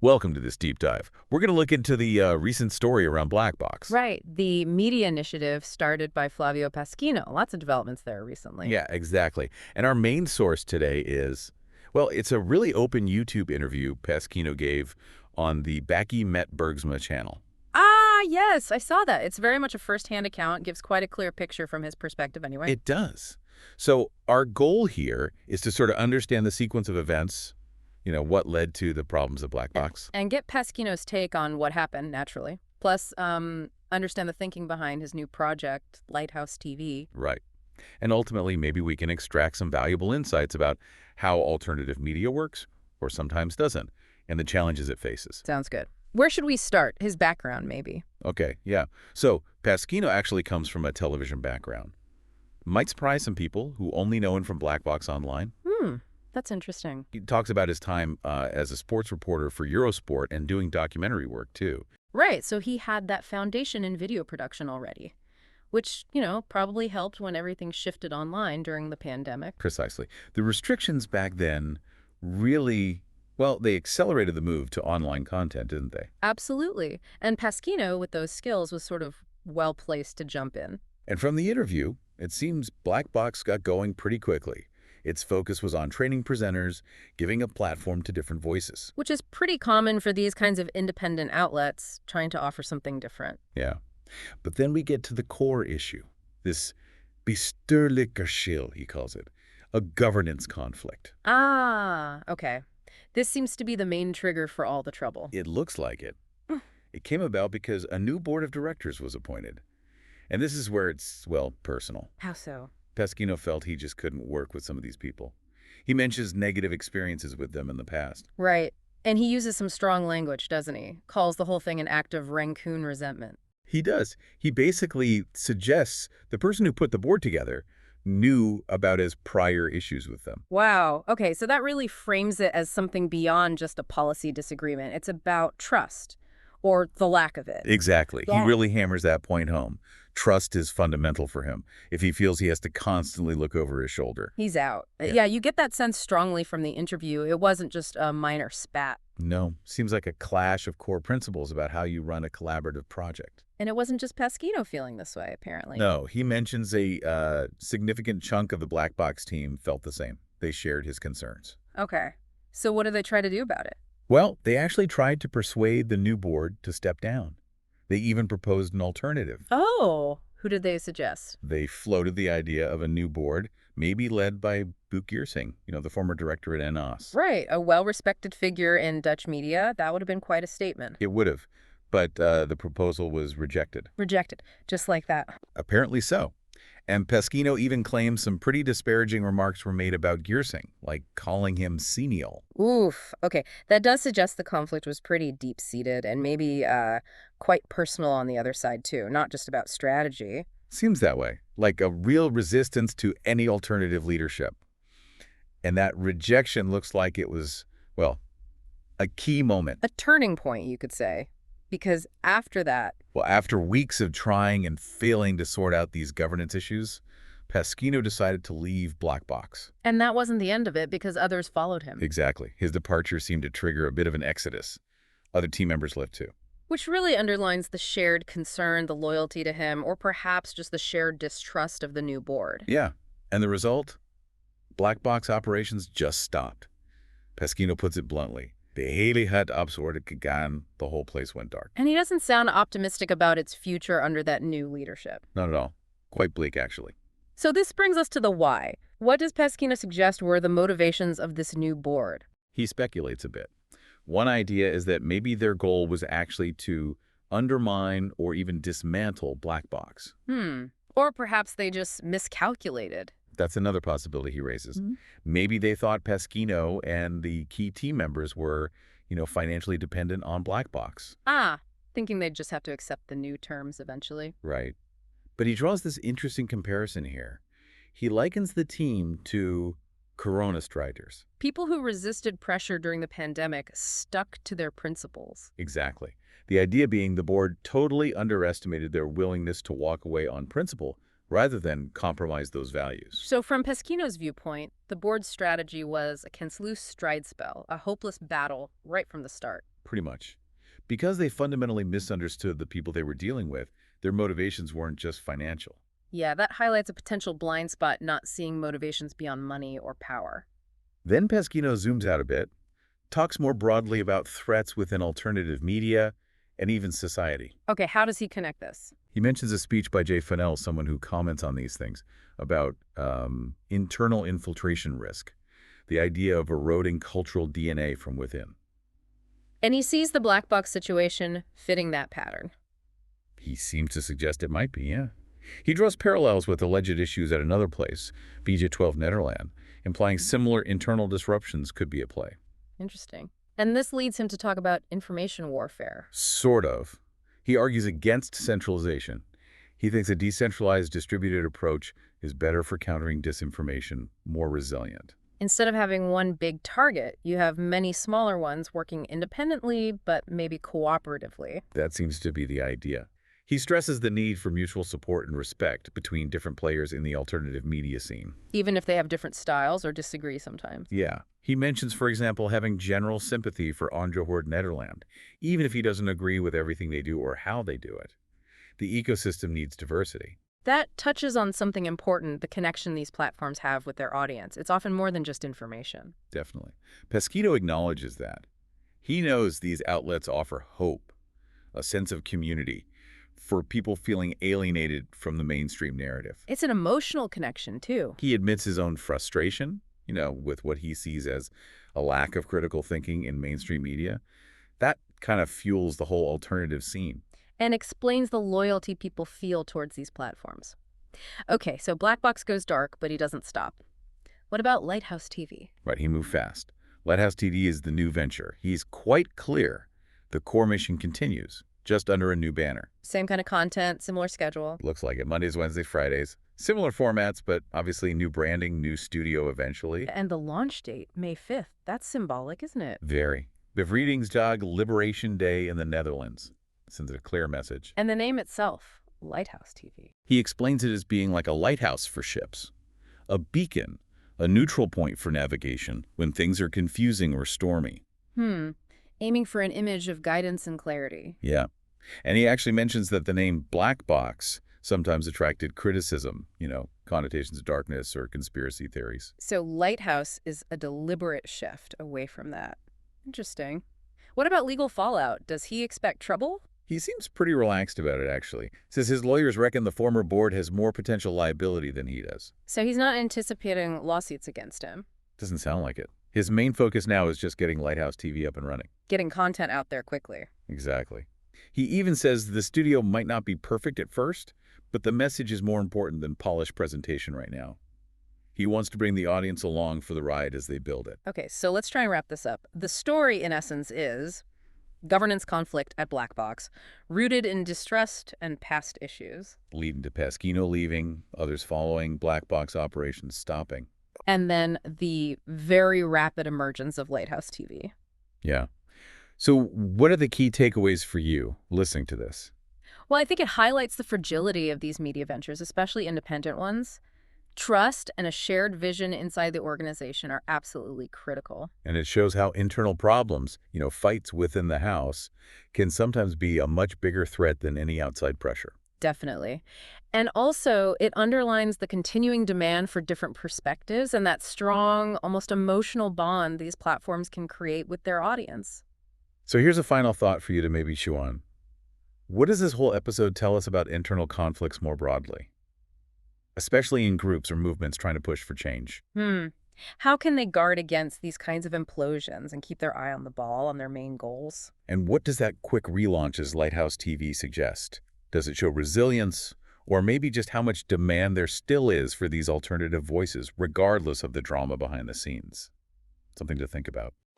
Welcome to this deep dive. We're going to look into the recent story around Black Box. Right. The media initiative started by Flavio Pasquino. Lots of developments there recently. Yeah, exactly. And our main source today is, well, it's a really open YouTube interview Pasquino gave on the Baki Met Bergsma channel. Ah, yes, I saw that. It's very much a first-hand account. Gives quite a clear picture from his perspective anyway. It does. So our goal here is to sort of understand the sequence of events, what led to the problems of Black Box. And get Pasquino's take on what happened, naturally. Plus, understand the thinking behind his new project, Lighthouse TV. Right. And ultimately, maybe we can extract some valuable insights about how alternative media works, or sometimes doesn't, and the challenges it faces. Sounds good. Where should we start? His background, maybe. Okay, yeah. So Pasquino actually comes from a television background. Might surprise some people who only know him from Black Box Online. That's interesting. He talks about his time as a sports reporter for Eurosport and doing documentary work, too. Right, so he had that foundation in video production already, which, probably helped when everything shifted online during the pandemic. Precisely. The restrictions back then really, well, they accelerated the move to online content, didn't they? Absolutely. And Pasquino, with those skills, was sort of well-placed to jump in. And from the interview, it seems Black Box got going pretty quickly. Its focus was on training presenters, giving a platform to different voices. Which is pretty common for these kinds of independent outlets trying to offer something different. Yeah. But then we get to the core issue, this bestuurlijk geschil, he calls it, a governance conflict. Ah, okay. This seems to be the main trigger for all the trouble. It looks like it. It came about because a new board of directors was appointed. And this is where it's, well, personal. How so? Pasquino felt he just couldn't work with some of these people. He mentions negative experiences with them in the past. Right. And he uses some strong language, doesn't he? Calls the whole thing an act of rancoon resentment. He does. He basically suggests the person who put the board together knew about his prior issues with them. Wow. Okay, so that really frames it as something beyond just a policy disagreement. It's about trust, or the lack of it. Exactly. Yeah. He really hammers that point home. Trust is fundamental for him if he feels he has to constantly look over his shoulder. He's out. Yeah. Yeah, you get that sense strongly from the interview. It wasn't just a minor spat. No, seems like a clash of core principles about how you run a collaborative project. And it wasn't just Pasquino feeling this way, apparently. No, he mentions a significant chunk of the Black Box team felt the same. They shared his concerns. Okay. So what do they try to do about it? Well, they actually tried to persuade the new board to step down. They even proposed an alternative. Oh, who did they suggest? They floated the idea of a new board, maybe led by Boek Geersing, the former director at NOS. Right, a well-respected figure in Dutch media. That would have been quite a statement. It would have, but the proposal was rejected. Rejected, just like that. Apparently so. And Pasquino even claims some pretty disparaging remarks were made about Geersing, like calling him senile. Oof. Okay, that does suggest the conflict was pretty deep-seated and maybe quite personal on the other side, too, not just about strategy. Seems that way, like a real resistance to any alternative leadership. And that rejection looks like it was, well, a key moment. A turning point, you could say. Because after that... Well, after weeks of trying and failing to sort out these governance issues, Pasquino decided to leave Black Box. And that wasn't the end of it because others followed him. Exactly. His departure seemed to trigger a bit of an exodus. Other team members left too. Which really underlines the shared concern, the loyalty to him, or perhaps just the shared distrust of the new board. Yeah. And the result? Black Box operations just stopped. Pasquino puts it bluntly. De hele het absurd gegaan. The whole place went dark. And he doesn't sound optimistic about its future under that new leadership. Not at all. Quite bleak, actually. So this brings us to the why. What does Pasquino suggest were the motivations of this new board? He speculates a bit. One idea is that maybe their goal was actually to undermine or even dismantle Black Box. Or perhaps they just miscalculated. That's another possibility he raises. Maybe they thought Pasquino and the key team members were, financially dependent on Black Box. Thinking they'd just have to accept the new terms eventually. Right. But he draws this interesting comparison here. He likens the team to Corona striders. People who resisted pressure during the pandemic stuck to their principles. Exactly. The idea being the board totally underestimated their willingness to walk away on principle rather than compromise those values. So from Pasquino's viewpoint, the board's strategy was a Kensloo stride spell, a hopeless battle right from the start. pretty much. Because they fundamentally misunderstood the people they were dealing with, their motivations weren't just financial. Yeah, that highlights a potential blind spot, not seeing motivations beyond money or power. Then Pasquino zooms out a bit, talks more broadly about threats within alternative media and even society. Okay, how does he connect this? He mentions a speech by Jay Fennell, someone who comments on these things, about internal infiltration risk, the idea of eroding cultural DNA from within. And he sees the black box situation fitting that pattern. He seems to suggest it might be, yeah. He draws parallels with alleged issues at another place, BJ12 Nederland, implying similar internal disruptions could be at play. Interesting. And this leads him to talk about information warfare. Sort of. He argues against centralization. He thinks a decentralized, distributed approach is better for countering disinformation, more resilient. Instead of having one big target, you have many smaller ones working independently, but maybe cooperatively. That seems to be the idea. He stresses the need for mutual support and respect between different players in the alternative media scene. Even if they have different styles or disagree sometimes. Yeah. He mentions, for example, having general sympathy for Ongehoord Nederland, even if he doesn't agree with everything they do or how they do it. The ecosystem needs diversity. That touches on something important, the connection these platforms have with their audience. It's often more than just information. Definitely. Pasquino acknowledges that. He knows these outlets offer hope, a sense of community, for people feeling alienated from the mainstream narrative. It's an emotional connection, too. He admits his own frustration, with what he sees as a lack of critical thinking in mainstream media. That kind of fuels the whole alternative scene. And explains the loyalty people feel towards these platforms. Okay, so Black Box goes dark, but he doesn't stop. What about Lighthouse TV? Right, he moved fast. Lighthouse TV is the new venture. He's quite clear. The core mission continues, just under a new banner. Same kind of content, similar schedule. Looks like it. Mondays, Wednesdays, Fridays. Similar formats, but obviously new branding, new studio eventually. And the launch date, May 5th. That's symbolic, isn't it? Very. Bevriedingsdag Liberation Day in the Netherlands. Sends a clear message. And the name itself, Lighthouse TV. He explains it as being like a lighthouse for ships, a beacon, a neutral point for navigation when things are confusing or stormy. Aiming for an image of guidance and clarity. Yeah. And he actually mentions that the name Black Box sometimes attracted criticism, connotations of darkness or conspiracy theories. So Lighthouse is a deliberate shift away from that. Interesting. What about legal fallout? Does he expect trouble? He seems pretty relaxed about it, actually. Says his lawyers reckon the former board has more potential liability than he does. So he's not anticipating lawsuits against him. Doesn't sound like it. His main focus now is just getting Lighthouse TV up and running. Getting content out there quickly. Exactly. He even says the studio might not be perfect at first, but the message is more important than polished presentation right now. He wants to bring the audience along for the ride as they build it. Okay, so let's try and wrap this up. The story, in essence, is governance conflict at Black Box, rooted in distrust and past issues. Leading to Pasquino leaving, others following, Black Box operations stopping. And then the very rapid emergence of Lighthouse TV. Yeah. So what are the key takeaways for you listening to this? Well, I think it highlights the fragility of these media ventures, especially independent ones. Trust and a shared vision inside the organization are absolutely critical. And it shows how internal problems, fights within the house, can sometimes be a much bigger threat than any outside pressure. Definitely. And also, it underlines the continuing demand for different perspectives and that strong, almost emotional bond these platforms can create with their audience. So here's a final thought for you to maybe chew on. What does this whole episode tell us about internal conflicts more broadly? Especially in groups or movements trying to push for change. How can they guard against these kinds of implosions and keep their eye on the ball, on their main goals? And what does that quick relaunch as Lighthouse TV suggest? Does it show resilience, or maybe just how much demand there still is for these alternative voices, regardless of the drama behind the scenes? Something to think about.